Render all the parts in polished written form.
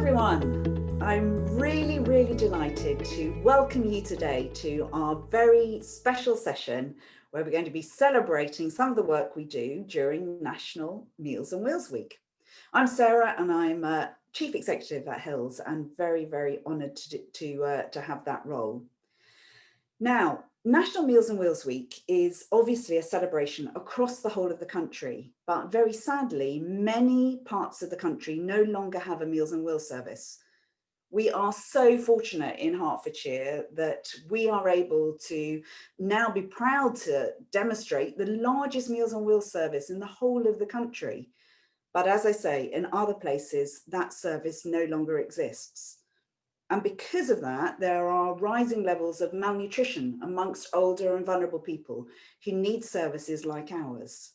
everyone. I'm really delighted to welcome you today to our very special session where we're going to be celebrating some of the work we do during National Meals on Wheels Week. I'm Sarah and I'm Chief Executive at HILS and very honoured to have that role. Now, National Meals on Wheels Week is obviously a celebration across the whole of the country, but very sadly, many parts of the country no longer have a Meals on Wheels service. We are so fortunate in Hertfordshire that we are able to now be proud to demonstrate the largest Meals on Wheels service in the whole of the country. But as I say, in other places, that service no longer exists. And because of that, there are rising levels of malnutrition amongst older and vulnerable people who need services like ours.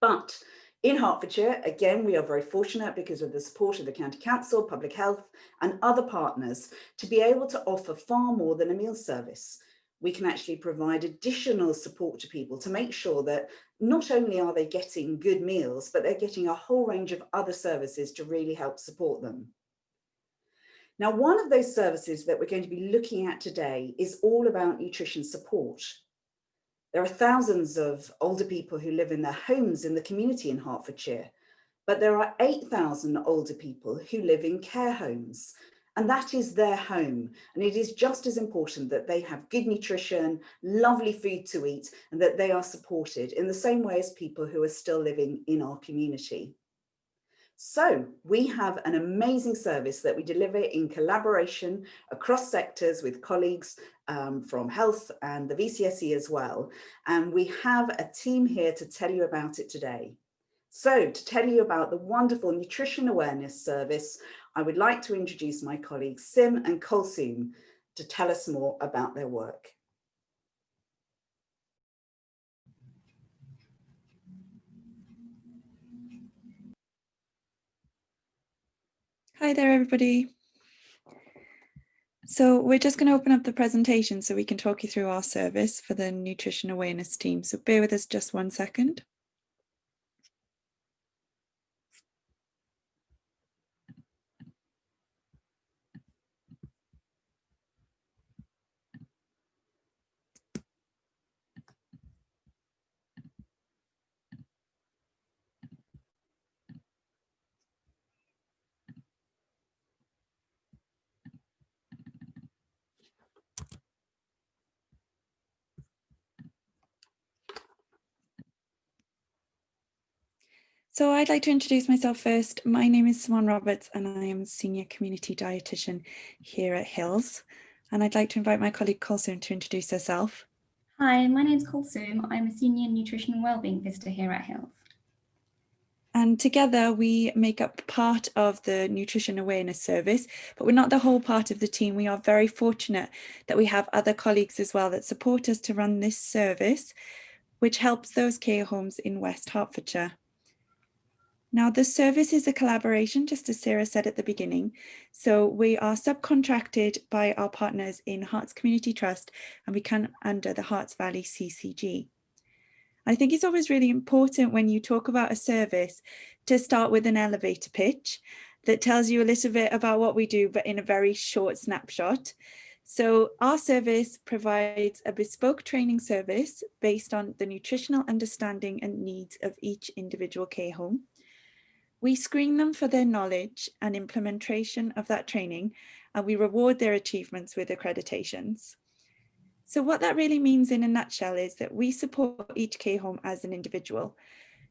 But in Hertfordshire, again, we are very fortunate because of the support of the County Council, Public Health and other partners to be able to offer far more than a meals service. We can actually provide additional support to people to make sure that not only are they getting good meals, but they're getting a whole range of other services to really help support them. Now, one of those services that we're going to be looking at today is all about nutrition support. There are thousands of older people who live in their homes in the community in Hertfordshire, but there are 8,000 older people who live in care homes, and that is their home. And it is just as important that they have good nutrition, lovely food to eat, and that they are supported in the same way as people who are still living in our community. So we have an amazing service that we deliver in collaboration across sectors with colleagues from health and the VCSE as well. And we have a team here to tell you about it today. So to tell you about the wonderful nutrition awareness service, I would like to introduce my colleagues Sim and Kulsum to tell us more about their work. Hi there, everybody. So we're just going to open up the presentation so we can talk you through our service for the nutrition awareness team. So bear with us just 1 second. So I'd like to introduce myself first. My name is Simone Roberts and I am Senior Community Dietitian here at HILS. And I'd like to invite my colleague Kulsum to introduce herself. Hi, my name's Kulsum. I'm a Senior Nutrition and Wellbeing Visitor here at HILS. And together we make up part of the nutrition awareness service, but we're not the whole part of the team. We are very fortunate that we have other colleagues as well that support us to run this service, which helps those care homes in West Hertfordshire. Now, the service is a collaboration, just as Sarah said at the beginning. So we are subcontracted by our partners in Herts Community Trust, and we come under the Herts Valley CCG. I think it's always really important when you talk about a service to start with an elevator pitch that tells you a little bit about what we do, but in a very short snapshot. So our service provides a bespoke training service based on the nutritional understanding and needs of each individual care home. We screen them for their knowledge and implementation of that training, and we reward their achievements with accreditations. So what that really means in a nutshell is that we support each care home as an individual.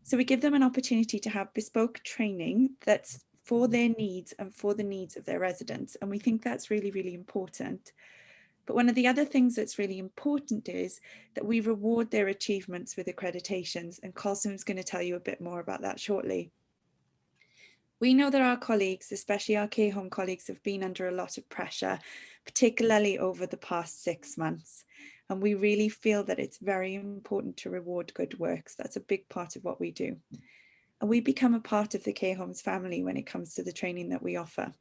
So we give them an opportunity to have bespoke training that's for their needs and for the needs of their residents. And we think that's really important. But one of the other things that's really important is that we reward their achievements with accreditations. And Kulsum's going to tell you a bit more about that shortly. We know that our colleagues, especially our care home colleagues, have been under a lot of pressure, particularly over the past 6 months. And we really feel that it's very important to reward good works. That's a big part of what we do. And we become a part of the care homes family when it comes to the training that we offer.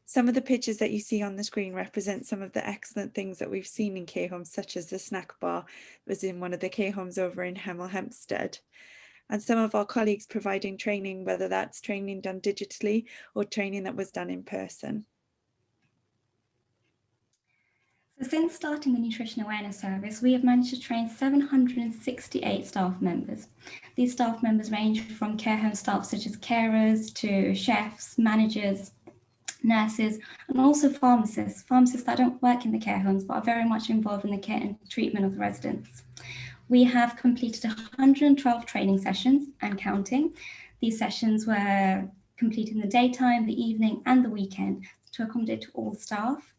Some of the pictures that you see on the screen represent some of the excellent things that we've seen in care homes, such as the snack bar that was in one of the care homes over in Hemel Hempstead. and some of our colleagues providing training, whether that's training done digitally or training that was done in person. So since starting the Nutrition Awareness Service, we have managed to train 768 staff members. These staff members range from care home staff such as carers to chefs, managers, nurses, and also pharmacists that don't work in the care homes but are very much involved in the care and treatment of the residents. We have completed 112 training sessions and counting. These sessions were completed in the daytime, the evening, and the weekend to accommodate all staff.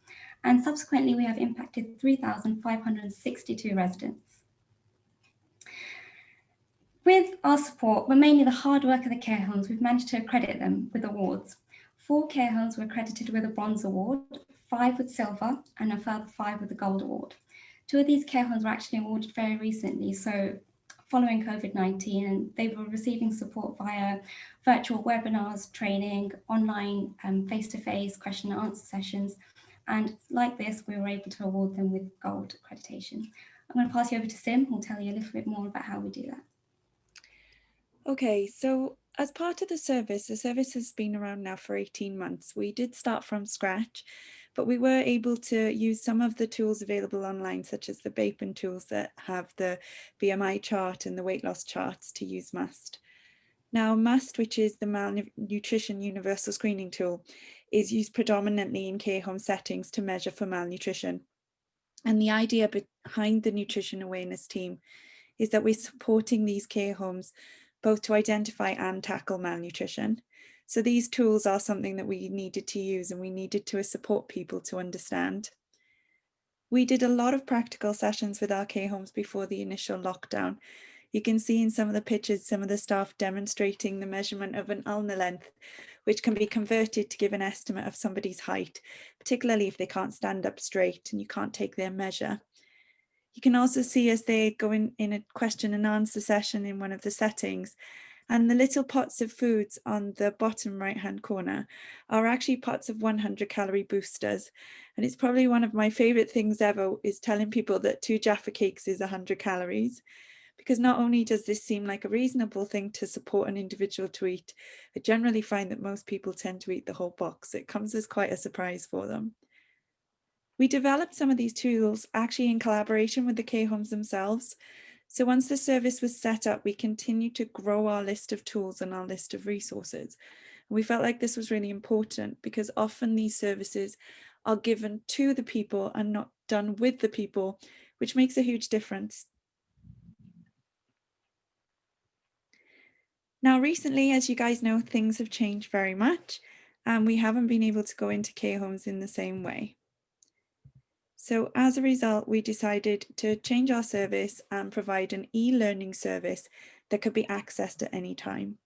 And subsequently, we have impacted 3,562 residents. With our support, but mainly the hard work of the care homes, we've managed to accredit them with awards. 4 care homes were accredited with a bronze award, 5 with silver, and a further 5 with the gold award. 2 of these care homes were actually awarded very recently, so following COVID-19, and they were receiving support via virtual webinars, training, online face-to-face question and answer sessions. And like this, we were able to award them with gold accreditation. I'm going to pass you over to Sim, who'll tell you a little bit more about how we do that. Okay, so as part of the service has been around now for 18 months. We did start from scratch, but we were able to use some of the tools available online, such as the Bapen tools that have the BMI chart and the weight loss charts to use MUST. Now, MUST, which is the Malnutrition Universal Screening Tool, is used predominantly in care home settings to measure for malnutrition. And the idea behind the nutrition awareness team is that we're supporting these care homes both to identify and tackle malnutrition. So these tools are something that we needed to use, and we needed to support people to understand. We did a lot of practical sessions with our care homes before the initial lockdown. You can see in some of the pictures, some of the staff demonstrating the measurement of an ulnar length, which can be converted to give an estimate of somebody's height, particularly if they can't stand up straight and you can't take their measure. You can also see as they go in a question and answer session in one of the settings, and the little pots of foods on the bottom right-hand corner are actually pots of 100 calorie boosters. And it's probably one of my favorite things ever is telling people that 2 Jaffa cakes is 100 calories. Because not only does this seem like a reasonable thing to support an individual to eat, I generally find that most people tend to eat the whole box. It comes as quite a surprise for them. We developed some of these tools actually in collaboration with the care homes themselves. So once the service was set up, we continued to grow our list of tools and our list of resources. And we felt like this was really important because often these services are given to the people and not done with the people, which makes a huge difference. Now, recently, as you guys know, things have changed very much, and we haven't been able to go into care homes in the same way. So as a result, we decided to change our service and provide an e-learning service that could be accessed at any time.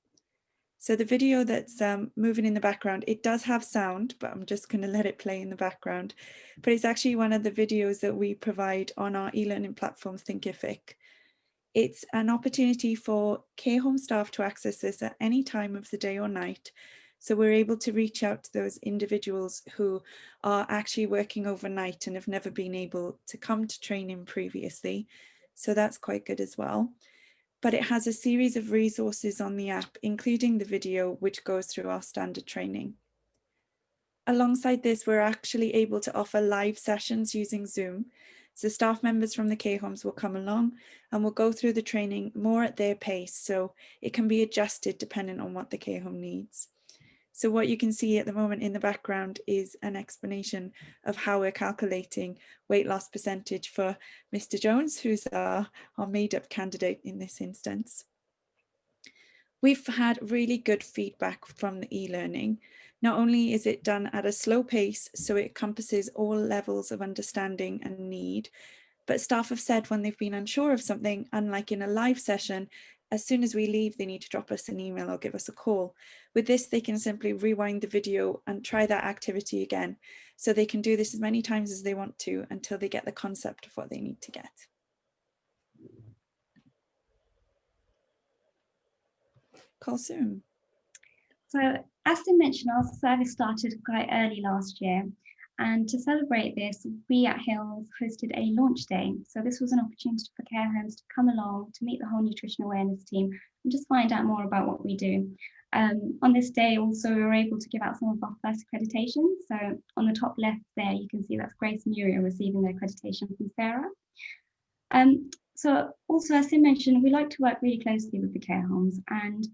So the video that's moving in the background, it does have sound, but I'm just going to let it play in the background. But it's actually one of the videos that we provide on our e-learning platform, Thinkific. It's an opportunity for care home staff to access this at any time of the day or night. So we're able to reach out to those individuals who are actually working overnight and have never been able to come to training previously. So that's quite good as well. But it has a series of resources on the app, including the video, which goes through our standard training. Alongside this, we're actually able to offer live sessions using Zoom. So staff members from the care homes will come along and will go through the training more at their pace, so it can be adjusted depending on what the care home needs. So what you can see at the moment in the background is an explanation of how we're calculating weight loss percentage for Mr. Jones, who's our made-up candidate in this instance. We've had really good feedback from the e-learning. Not only is it done at a slow pace, so it encompasses all levels of understanding and need, but staff have said when they've been unsure of something, unlike in a live session, as soon as we leave, they need to drop us an email or give us a call. With this, they can simply rewind the video and try that activity again. So they can do this as many times as they want to until they get the concept of what they need to get. So as I mentioned, our service started quite early last year, And to celebrate this, we at HILS hosted a launch day. So this was an opportunity for care homes to come along, to meet the whole nutrition awareness team and just find out more about what we do. On this day also, we were able to give out some of our first accreditations. So on the top left there, you can see that's Grace and Muriel receiving their accreditation from Sarah. So also, as Sim mentioned, we like to work really closely with the care homes, and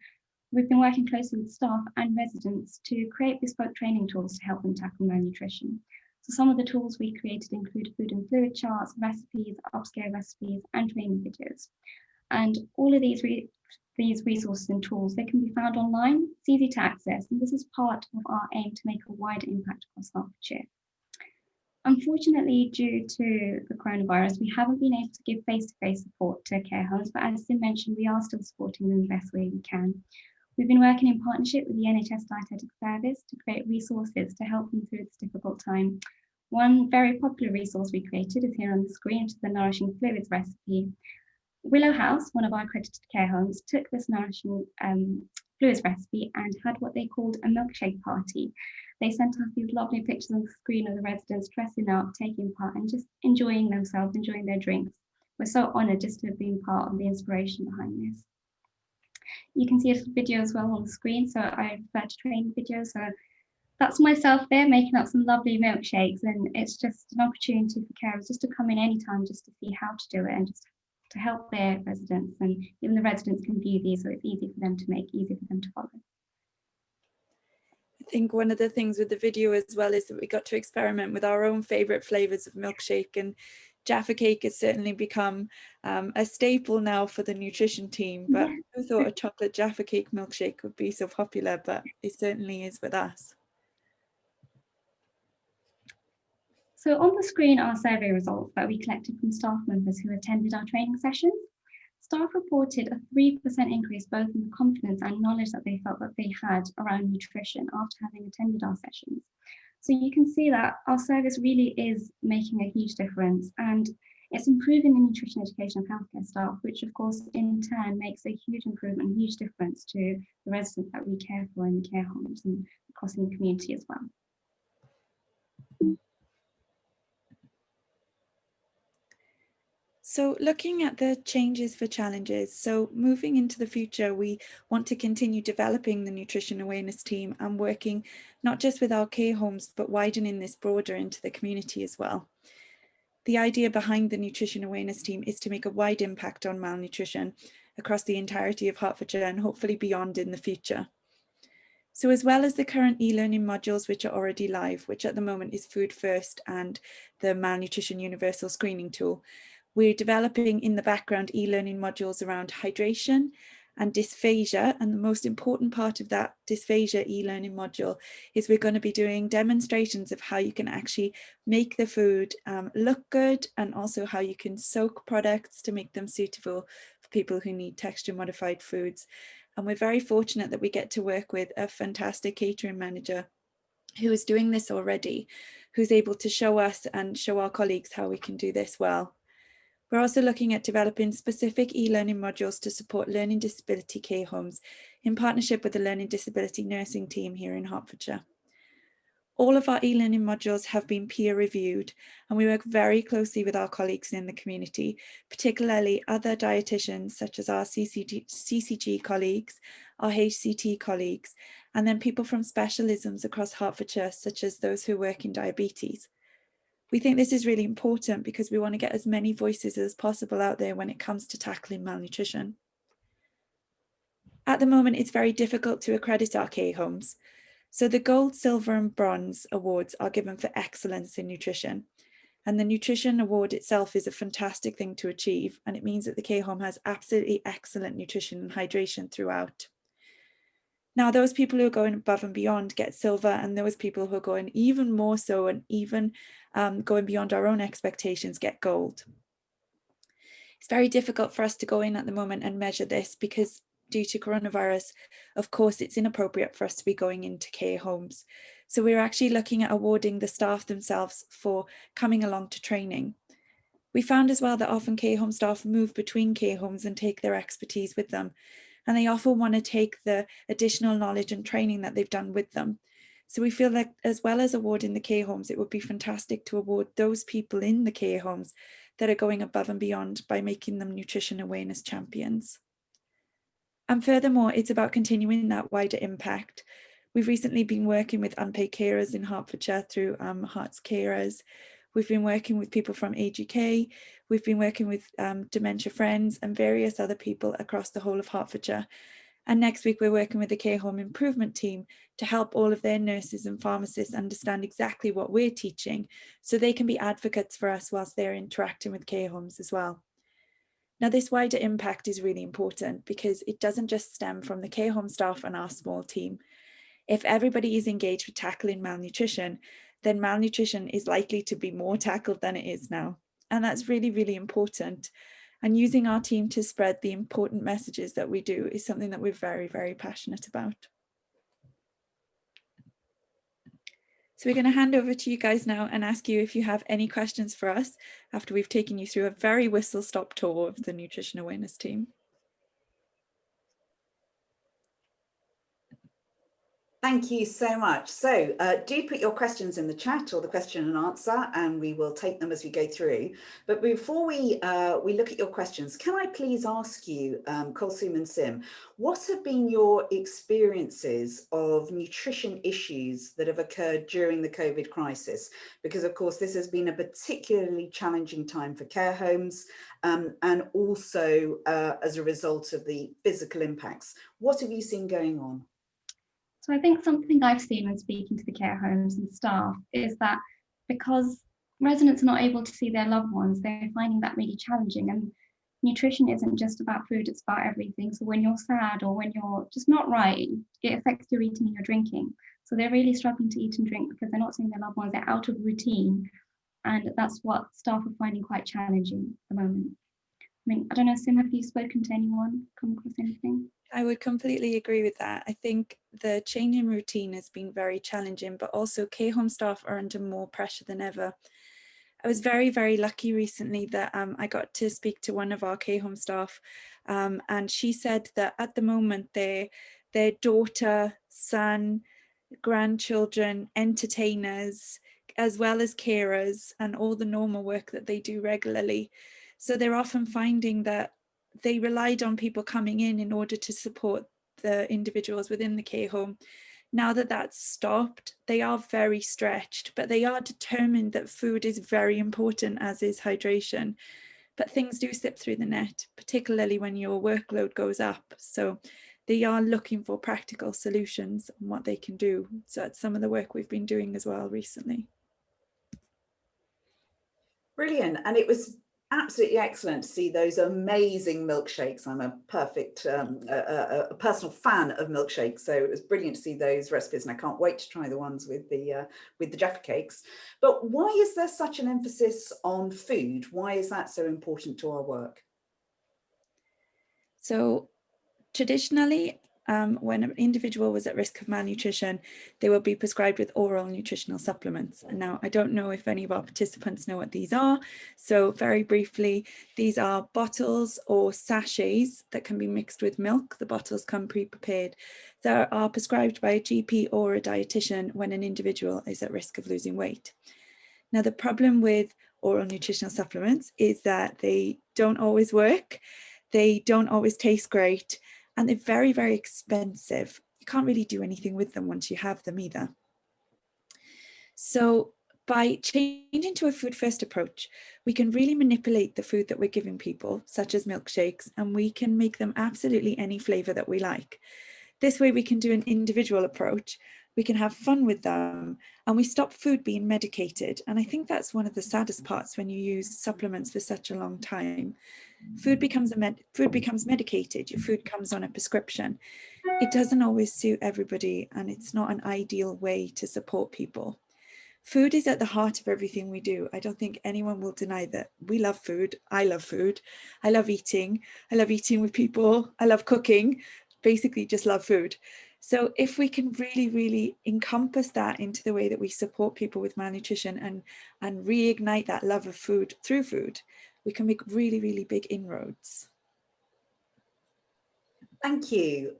we've been working closely with staff and residents to create bespoke training tools to help them tackle malnutrition. So some of the tools we created include food and fluid charts, recipes, upscale recipes, and training videos. And all of these resources and tools, they can be found online. It's easy to access, and this is part of our aim to make a wider impact across Hertfordshire. Unfortunately, due to the coronavirus, we haven't been able to give face-to-face support to care homes, but as Sim mentioned, we are still supporting them the best way we can. We've been working in partnership with the NHS Dietetic Service to create resources to help them through this difficult time. One very popular resource we created is here on the screen, which is the Nourishing Fluids recipe. Willow House, one of our accredited care homes, took this Nourishing Fluids recipe and had what they called a milkshake party. They sent us these lovely pictures on the screen of the residents dressing up, taking part, and just enjoying themselves, enjoying their drinks. We're so honoured just to have been part of the inspiration behind this. You can see a video as well on the screen, so I refer to training videos. So that's myself there making up some lovely milkshakes, and it's just an opportunity for carers just to come in anytime just to see how to do it and just to help their residents, and even the residents can view these, so it's easy for them to make, easy for them to follow. I think one of the things with the video as well is that we got to experiment with our own favourite flavours of milkshake, and Jaffa cake has certainly become a staple now for the nutrition team, but who thought a chocolate Jaffa cake milkshake would be so popular, but it certainly is with us. So on the screen are survey results that we collected from staff members who attended our training sessions. Staff reported a 3% increase both in the confidence and knowledge that they felt that they had around nutrition after having attended our sessions. So you can see that our service really is making a huge difference, and it's improving the nutrition education of healthcare staff, which of course in turn makes a huge improvement and huge difference to the residents that we care for in the care homes and across in the community as well. So looking at the changes for challenges, so moving into the future, we want to continue developing the nutrition awareness team and working not just with our care homes, but widening this broader into the community as well. The idea behind the nutrition awareness team is to make a wide impact on malnutrition across the entirety of Hertfordshire and hopefully beyond in the future. So as well as the current e-learning modules which are already live, which at the moment is Food First and the Malnutrition Universal Screening Tool, we're developing in the background e-learning modules around hydration and dysphagia. And the most important part of that dysphagia e-learning module is we're going to be doing demonstrations of how you can actually make the food look good, and also how you can soak products to make them suitable for people who need texture modified foods. And we're very fortunate that we get to work with a fantastic catering manager who is doing this already, who's able to show us and show our colleagues how we can do this well. We're also looking at developing specific e-learning modules to support learning disability care homes in partnership with the Learning Disability Nursing team here in Hertfordshire. All of our e-learning modules have been peer reviewed, and we work very closely with our colleagues in the community, particularly other dietitians such as our CCG colleagues, our HCT colleagues, and then people from specialisms across Hertfordshire, such as those who work in diabetes. We think this is really important because we want to get as many voices as possible out there when it comes to tackling malnutrition. At the moment, it's very difficult to accredit our care homes. So the gold, silver and bronze awards are given for excellence in nutrition. And the nutrition award itself is a fantastic thing to achieve. And it means that the care home has absolutely excellent nutrition and hydration throughout. Now, those people who are going above and beyond get silver, and those people who are going even more so and even going beyond our own expectations get gold. It's very difficult for us to go in at the moment and measure this because due to coronavirus, of course, it's inappropriate for us to be going into care homes. So we're actually looking at awarding the staff themselves for coming along to training. We found as well that often care home staff move between care homes and take their expertise with them. And they often want to take the additional knowledge and training that they've done with them. So we feel that as well as awarding the care homes, it would be fantastic to award those people in the care homes that are going above and beyond by making them nutrition awareness champions. And furthermore, it's about continuing that wider impact. We've recently been working with unpaid carers in Hertfordshire through Hearts Carers. We've been working with people from AGK. We've been working with Dementia Friends and various other people across the whole of Hertfordshire. And next week, we're working with the Care Home Improvement Team to help all of their nurses and pharmacists understand exactly what we're teaching so they can be advocates for us whilst they're interacting with care homes as well. Now, this wider impact is really important because it doesn't just stem from the care home staff and our small team. If everybody is engaged with tackling malnutrition, then malnutrition is likely to be more tackled than it is now. And that's really, really important. And using our team to spread the important messages that we do is something that we're very, very passionate about. So we're going to hand over to you guys now and ask you if you have any questions for us after we've taken you through a very whistle-stop tour of the Nutrition Awareness team. Thank you so much. So do put your questions in the chat or the question and answer, and we will take them as we go through. But before we look at your questions, can I please ask you, Kulsum and Sim, what have been your experiences of nutrition issues that have occurred during the COVID crisis? Because of course, this has been a particularly challenging time for care homes, and also as a result of the physical impacts. What have you seen going on? So I think something I've seen when speaking to the care homes and staff is that because residents are not able to see their loved ones, they're finding that really challenging. And nutrition isn't just about food, it's about everything. So when you're sad or when you're just not right, it affects your eating and your drinking. So they're really struggling to eat and drink because they're not seeing their loved ones, they're out of routine. And that's what staff are finding quite challenging at the moment. I mean, I don't know, Sim, have you spoken to anyone, come across anything? I would completely agree with that. I think the change in routine has been very challenging, but also care home staff are under more pressure than ever. I was very, very lucky recently that I got to speak to one of our care home staff, and she said that at the moment their daughter, son, grandchildren, entertainers, as well as carers, and all the normal work that they do regularly. So they're often finding that they relied on people coming in order to support the individuals within the care home. Now that that's stopped, they are very stretched, but they are determined that food is very important, as is hydration. But things do slip through the net, particularly when your workload goes up. So they are looking for practical solutions and what they can do. So that's some of the work we've been doing as well recently. Brilliant. And it was absolutely excellent to see those amazing milkshakes. I'm a perfect, a personal fan of milkshakes. So it was brilliant to see those recipes, and I can't wait to try the ones with the Jaffa cakes. But why is there such an emphasis on food? Why is that so important to our work? So traditionally, when an individual was at risk of malnutrition, they would be prescribed with oral nutritional supplements. And now I don't know if any of our participants know what these are. So very briefly, these are bottles or sachets that can be mixed with milk. The bottles come pre-prepared, that are prescribed by a GP or a dietitian when an individual is at risk of losing weight. Now, the problem with oral nutritional supplements is that they don't always work. They don't always taste great. And they're very, very expensive. You can't really do anything with them once you have them either. So by changing to a food first approach, we can really manipulate the food that we're giving people, such as milkshakes, and we can make them absolutely any flavor that we like. This way we can do an individual approach, we can have fun with them, and we stop food being medicated. And I think that's one of the saddest parts when you use supplements for such a long time. Food becomes medicated, your food comes on a prescription. It doesn't always suit everybody, and it's not an ideal way to support people. Food is at the heart of everything we do. I don't think anyone will deny that. We love food. I love food. I love eating. I love eating with people. I love cooking. Basically just love food. So if we can really, really encompass that into the way that we support people with malnutrition and reignite that love of food through food, we can make really, really big inroads. Thank you.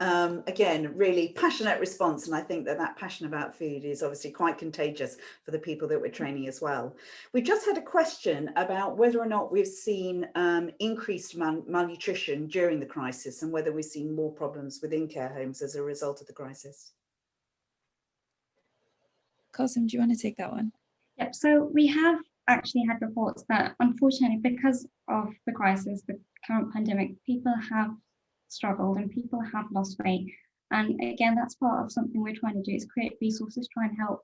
Again, really passionate response. And I think that that passion about food is obviously quite contagious for the people that we're training as well. We just had a question about whether or not we've seen increased malnutrition during the crisis and whether we've seen more problems within care homes as a result of the crisis. Qasim, do you want to take that one? Yep, so we have actually had reports that unfortunately, because of the crisis, the current pandemic, people have struggled and people have lost weight. And again, that's part of something we're trying to do, is create resources, try and help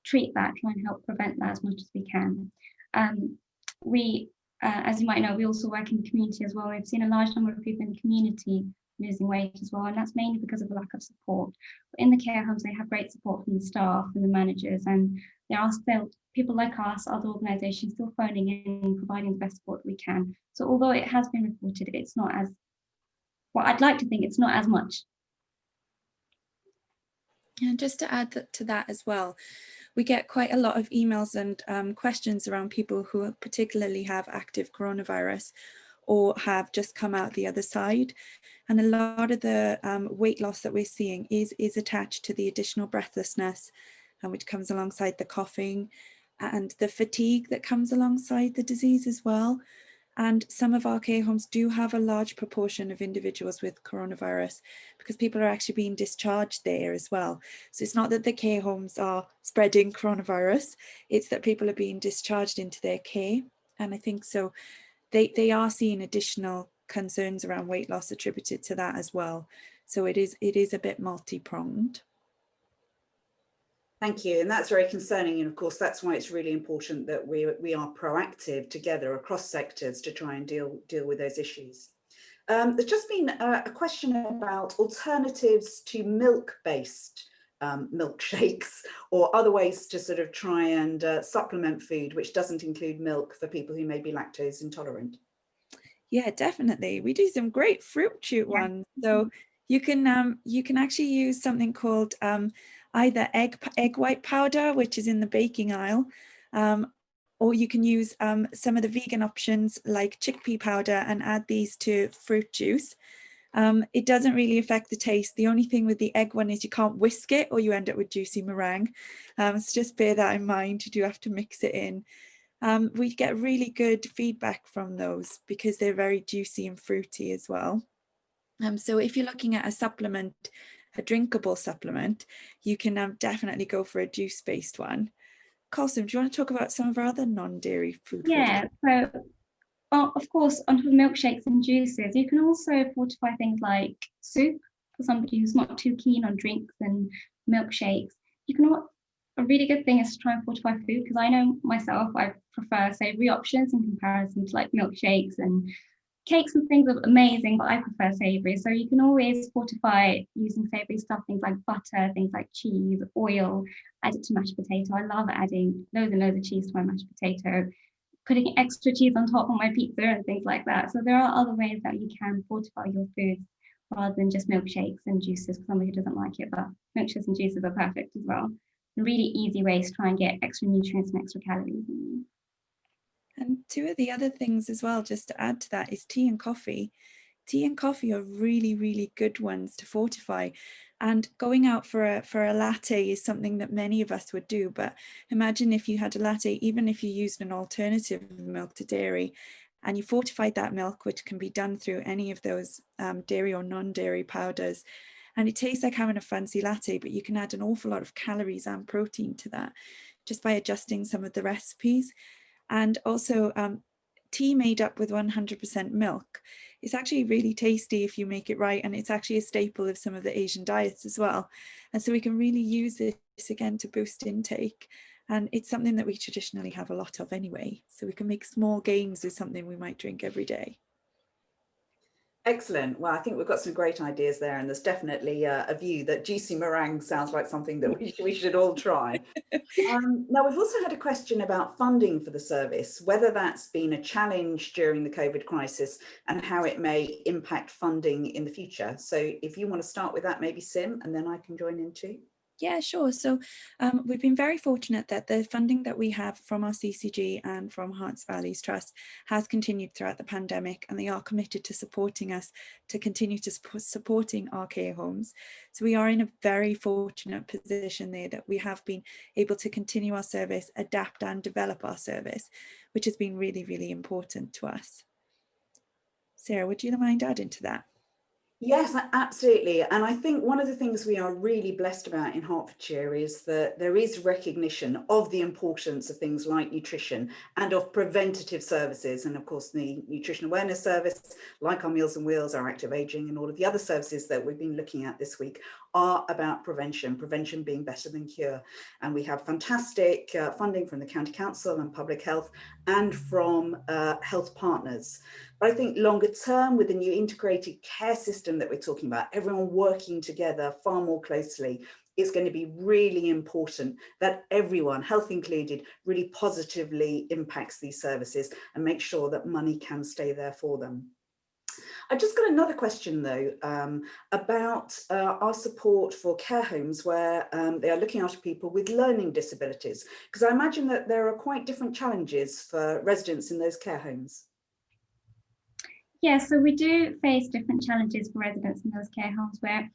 treat that, try and help prevent that as much as we can. As you might know, we also work in the community as well. We've seen a large number of people in the community losing weight as well, and that's mainly because of a lack of support. But in the care homes, they have great support from the staff and the managers, and there are still people like us, other organisations, still phoning in, providing the best support we can. So although it has been reported, it's not as, well, I'd like to think it's not as much. And just to add to that as well, we get quite a lot of emails and questions around people who particularly have active coronavirus or have just come out the other side. And a lot of the weight loss that we're seeing is attached to the additional breathlessness, which comes alongside the coughing and the fatigue that comes alongside the disease as well. And some of our care homes do have a large proportion of individuals with coronavirus because people are actually being discharged there as well. So it's not that the care homes are spreading coronavirus, it's that people are being discharged into their care. And I think so they are seeing additional concerns around weight loss attributed to that as well. So it is a bit multi-pronged. Thank you, and that's very concerning, and of course that's why it's really important that we are proactive together across sectors to try and deal with those issues. There's just been a question about alternatives to milk-based milkshakes or other ways to sort of try and supplement food which doesn't include milk for people who may be lactose intolerant. Yeah, definitely. We do some great fruit shoot ones. So you can actually use something called either egg white powder, which is in the baking aisle, or you can use some of the vegan options like chickpea powder and add these to fruit juice. It doesn't really affect the taste. The only thing with the egg one is you can't whisk it or you end up with juicy meringue. So just bear that in mind. You do have to mix it in. We get really good feedback from those because they're very juicy and fruity as well. So if you're looking at a supplement, a drinkable supplement, you can definitely go for a juice-based one. Qasim, do you want to talk about some of our other non-dairy food? Yeah, so of course, on top of milkshakes and juices, you can also fortify things like soup for somebody who's not too keen on drinks and milkshakes. A really good thing is to try and fortify food, because I know myself, I prefer savoury options in comparison to like milkshakes, and cakes and things are amazing, but I prefer savoury. So you can always fortify using savoury stuff, things like butter, things like cheese, oil, add it to mashed potato. I love adding loads and loads of cheese to my mashed potato, putting extra cheese on top of my pizza and things like that. So there are other ways that you can fortify your foods rather than just milkshakes and juices for somebody who doesn't like it, but milkshakes and juices are perfect as well. Really easy ways to try and get extra nutrients and extra calories in you. And two of the other things as well, just to add to that, is tea and coffee. Tea and coffee are really, really good ones to fortify. And going out for a latte is something that many of us would do. But imagine if you had a latte, even if you used an alternative milk to dairy, and you fortified that milk, which can be done through any of those dairy or non-dairy powders. And it tastes like having a fancy latte, but you can add an awful lot of calories and protein to that just by adjusting some of the recipes. And also tea made up with 100% milk is actually really tasty if you make it right, and it's actually a staple of some of the Asian diets as well. And so we can really use this again to boost intake, and it's something that we traditionally have a lot of anyway, so we can make small gains with something we might drink every day. Excellent. Well, I think we've got some great ideas there, and there's definitely a view that juicy meringue sounds like something that we should all try. Now, we've also had a question about funding for the service, whether that's been a challenge during the COVID crisis and how it may impact funding in the future. So if you want to start with that, maybe Sim, and then I can join in too. Yeah, sure. So we've been very fortunate that the funding that we have from our CCG and from Hearts Valleys Trust has continued throughout the pandemic, and they are committed to supporting us to continue to supporting our care homes. So we are in a very fortunate position there that we have been able to continue our service, adapt and develop our service, which has been really, really important to us. Sarah, would you mind adding to that? Yes, absolutely. And I think one of the things we are really blessed about in Hertfordshire is that there is recognition of the importance of things like nutrition and of preventative services. And of course, the Nutrition Awareness Service, like our Meals on Wheels, our active ageing, and all of the other services that we've been looking at this week are about prevention being better than cure. And we have fantastic funding from the County Council and Public Health and from health partners. But I think longer term, with the new integrated care system that we're talking about, everyone working together far more closely, it's going to be really important that everyone, health included, really positively impacts these services and make sure that money can stay there for them. I just got another question though about our support for care homes where they are looking after people with learning disabilities, because I imagine that there are quite different challenges for residents in those care homes. Yeah, so we do face different challenges for residents in those care homes where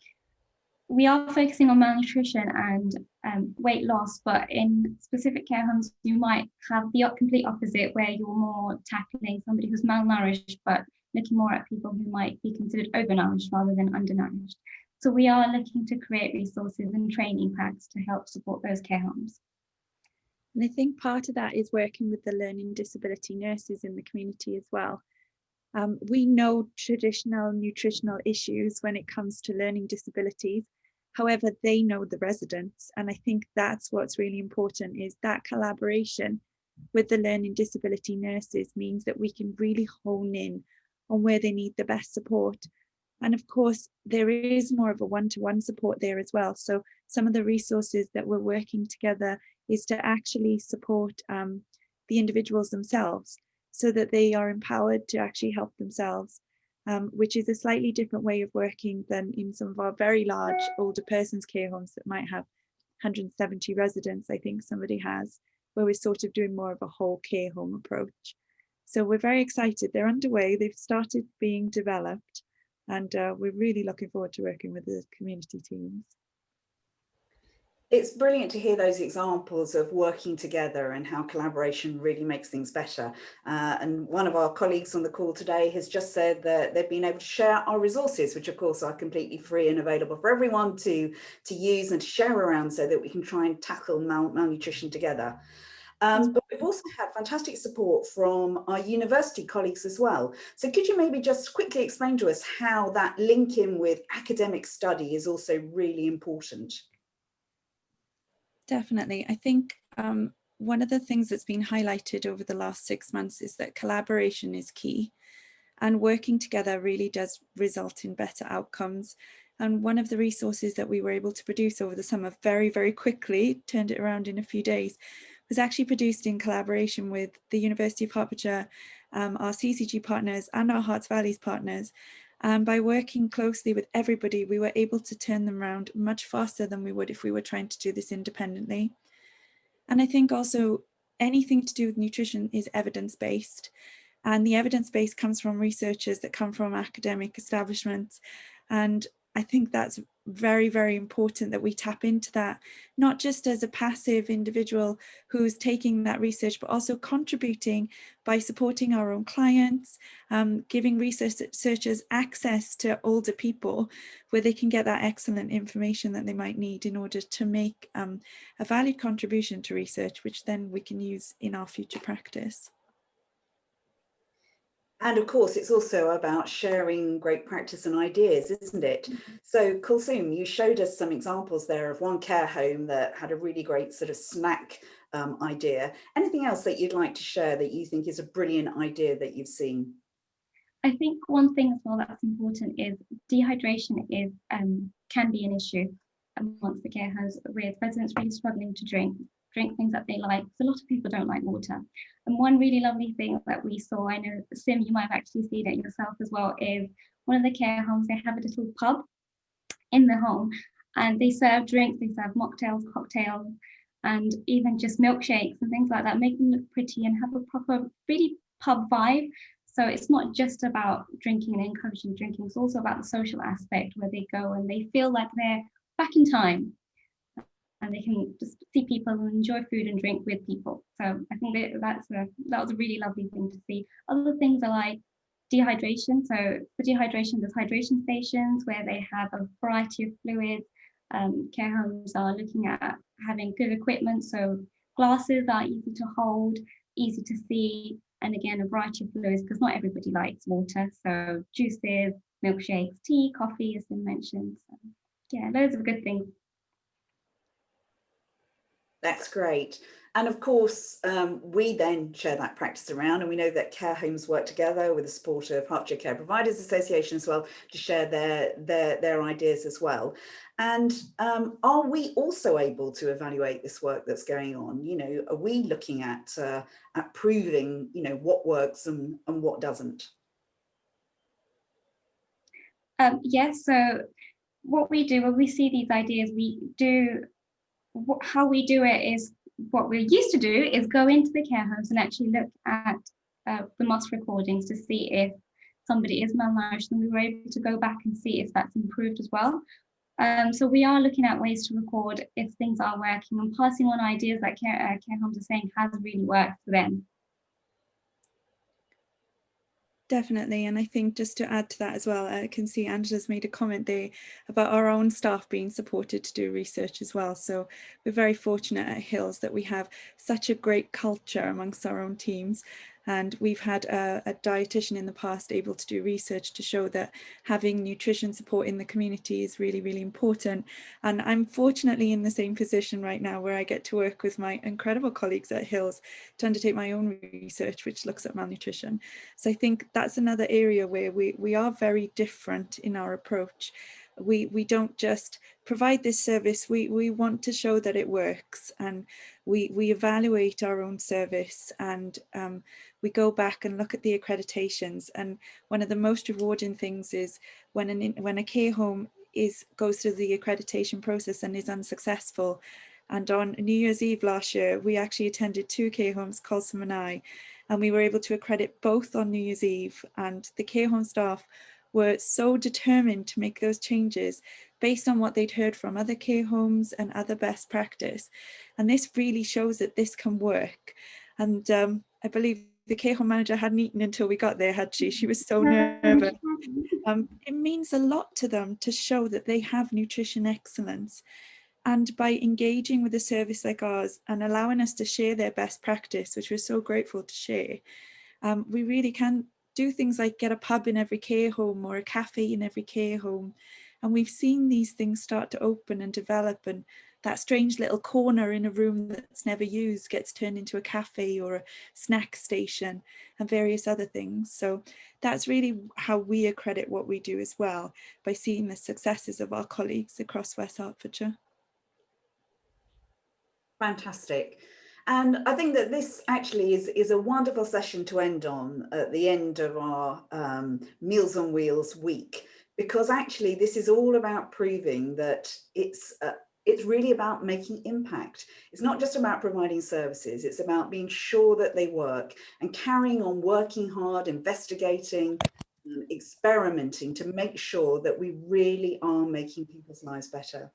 we are focusing on malnutrition and weight loss, but in specific care homes, you might have the complete opposite where you're more tackling somebody who's malnourished, but looking more at people who might be considered overnourished rather than undernourished. So we are looking to create resources and training packs to help support those care homes. And I think part of that is working with the learning disability nurses in the community as well. We know traditional nutritional issues when it comes to learning disabilities. However, they know the residents. And I think that's what's really important, is that collaboration with the learning disability nurses means that we can really hone in on where they need the best support. And of course, there is more of a one-to-one support there as well. So some of the resources that we're working together is to actually support the individuals themselves, so that they are empowered to actually help themselves, which is a slightly different way of working than in some of our very large older persons care homes that might have 170 residents, I think somebody has, where we're sort of doing more of a whole care home approach. So we're very excited. They're underway, they've started being developed, and we're really looking forward to working with the community teams. It's brilliant to hear those examples of working together and how collaboration really makes things better. And one of our colleagues on the call today has just said that they've been able to share our resources, which of course are completely free and available for everyone to use and to share around, so that we can try and tackle malnutrition together. But we've also had fantastic support from our university colleagues as well. So could you maybe just quickly explain to us how that link in with academic study is also really important? Definitely. I think one of the things that's been highlighted over the last 6 months is that collaboration is key, and working together really does result in better outcomes. And one of the resources that we were able to produce over the summer very, very quickly, turned it around in a few days, was actually produced in collaboration with the University of Hertfordshire, our CCG partners and our Hearts Valleys partners. And by working closely with everybody, we were able to turn them around much faster than we would if we were trying to do this independently. And I think also anything to do with nutrition is evidence-based. And the evidence base comes from researchers that come from academic establishments. And I think that's very, very important that we tap into that, not just as a passive individual who's taking that research, but also contributing by supporting our own clients, giving researchers access to older people where they can get that excellent information that they might need in order to make a valued contribution to research, which then we can use in our future practice. And of course, it's also about sharing great practice and ideas, isn't it? So Kulsum, you showed us some examples there of one care home that had a really great sort of snack idea. Anything else that you'd like to share that you think is a brilliant idea that you've seen? I think one thing as well that's important is dehydration is can be an issue amongst the care homes, with residents really struggling to drink things that they like. So a lot of people don't like water. And one really lovely thing that we saw, I know Sim, you might have actually seen it yourself as well, is one of the care homes, they have a little pub in the home, And they serve drinks, they serve mocktails, cocktails, and even just milkshakes and things like that, make them look pretty and have a proper, really pub vibe. So it's not just about drinking and encouraging drinking, it's also about the social aspect where they go and they feel like they're back in time and they can just see people and enjoy food and drink with people. So I think that was a really lovely thing to see. Other things are like dehydration. So for dehydration, there's hydration stations where they have a variety of fluids. Care homes are looking at having good equipment, so glasses are easy to hold, easy to see, and again, a variety of fluids, because not everybody likes water. So juices, milkshakes, tea, coffee has been mentioned. So yeah, loads of good things. That's great. And of course, we then share that practice around, and we know that care homes work together with the support of Hertfordshire Care Providers Association as well to share their ideas as well. And are we also able to evaluate this work that's going on? You know, are we looking at proving, you know, what works and what doesn't? Yes, so what we do when we see these ideas, how we do it is, what we're used to do is go into the care homes and actually look at the MOS recordings to see if somebody is malnourished, and we were able to go back and see if that's improved as well. So we are looking at ways to record if things are working and passing on ideas that care homes are saying has really worked for them. Definitely, and I think just to add to that as well, I can see Angela's made a comment there about our own staff being supported to do research as well. So we're very fortunate at HILS that we have such a great culture amongst our own teams. And we've had a dietitian in the past able to do research to show that having nutrition support in the community is really, really important. And I'm fortunately in the same position right now where I get to work with my incredible colleagues at HILS to undertake my own research, which looks at malnutrition. So I think that's another area where we are very different in our approach. We don't just provide this service, we want to show that it works, and we evaluate our own service, and we go back and look at the accreditations. And one of the most rewarding things is when a care home goes through the accreditation process and is unsuccessful. And on New Year's Eve last year, we actually attended 2 care homes, Colsam and I, and we were able to accredit both on New Year's Eve. And the care home staff were so determined to make those changes based on what they'd heard from other care homes and other best practice. And this really shows that this can work. And I believe the care home manager hadn't eaten until we got there, had she? She was so nervous. It means a lot to them to show that they have nutrition excellence. And by engaging with a service like ours and allowing us to share their best practice, which we're so grateful to share, we really can do things like get a pub in every care home or a cafe in every care home. And we've seen these things start to open and develop, and that strange little corner in a room that's never used gets turned into a cafe or a snack station and various other things. So that's really how we accredit what we do as well, by seeing the successes of our colleagues across West Hertfordshire. Fantastic. And I think that this actually is a wonderful session to end on at the end of our Meals on Wheels week, because actually this is all about proving that it's really about making impact. It's not just about providing services, it's about being sure that they work and carrying on working hard, investigating, experimenting to make sure that we really are making people's lives better.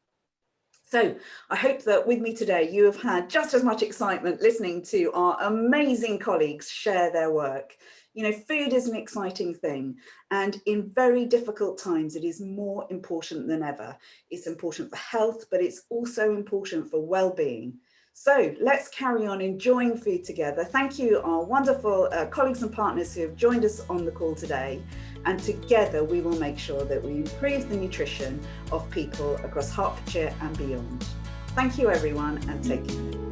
So I hope that with me today, you have had just as much excitement listening to our amazing colleagues share their work. You know, food is an exciting thing, and in very difficult times, it is more important than ever. It's important for health, but it's also important for well-being. So let's carry on enjoying food together. Thank you, our wonderful colleagues and partners who have joined us on the call today. And together we will make sure that we improve the nutrition of people across Hertfordshire and beyond. Thank you, everyone, and take care.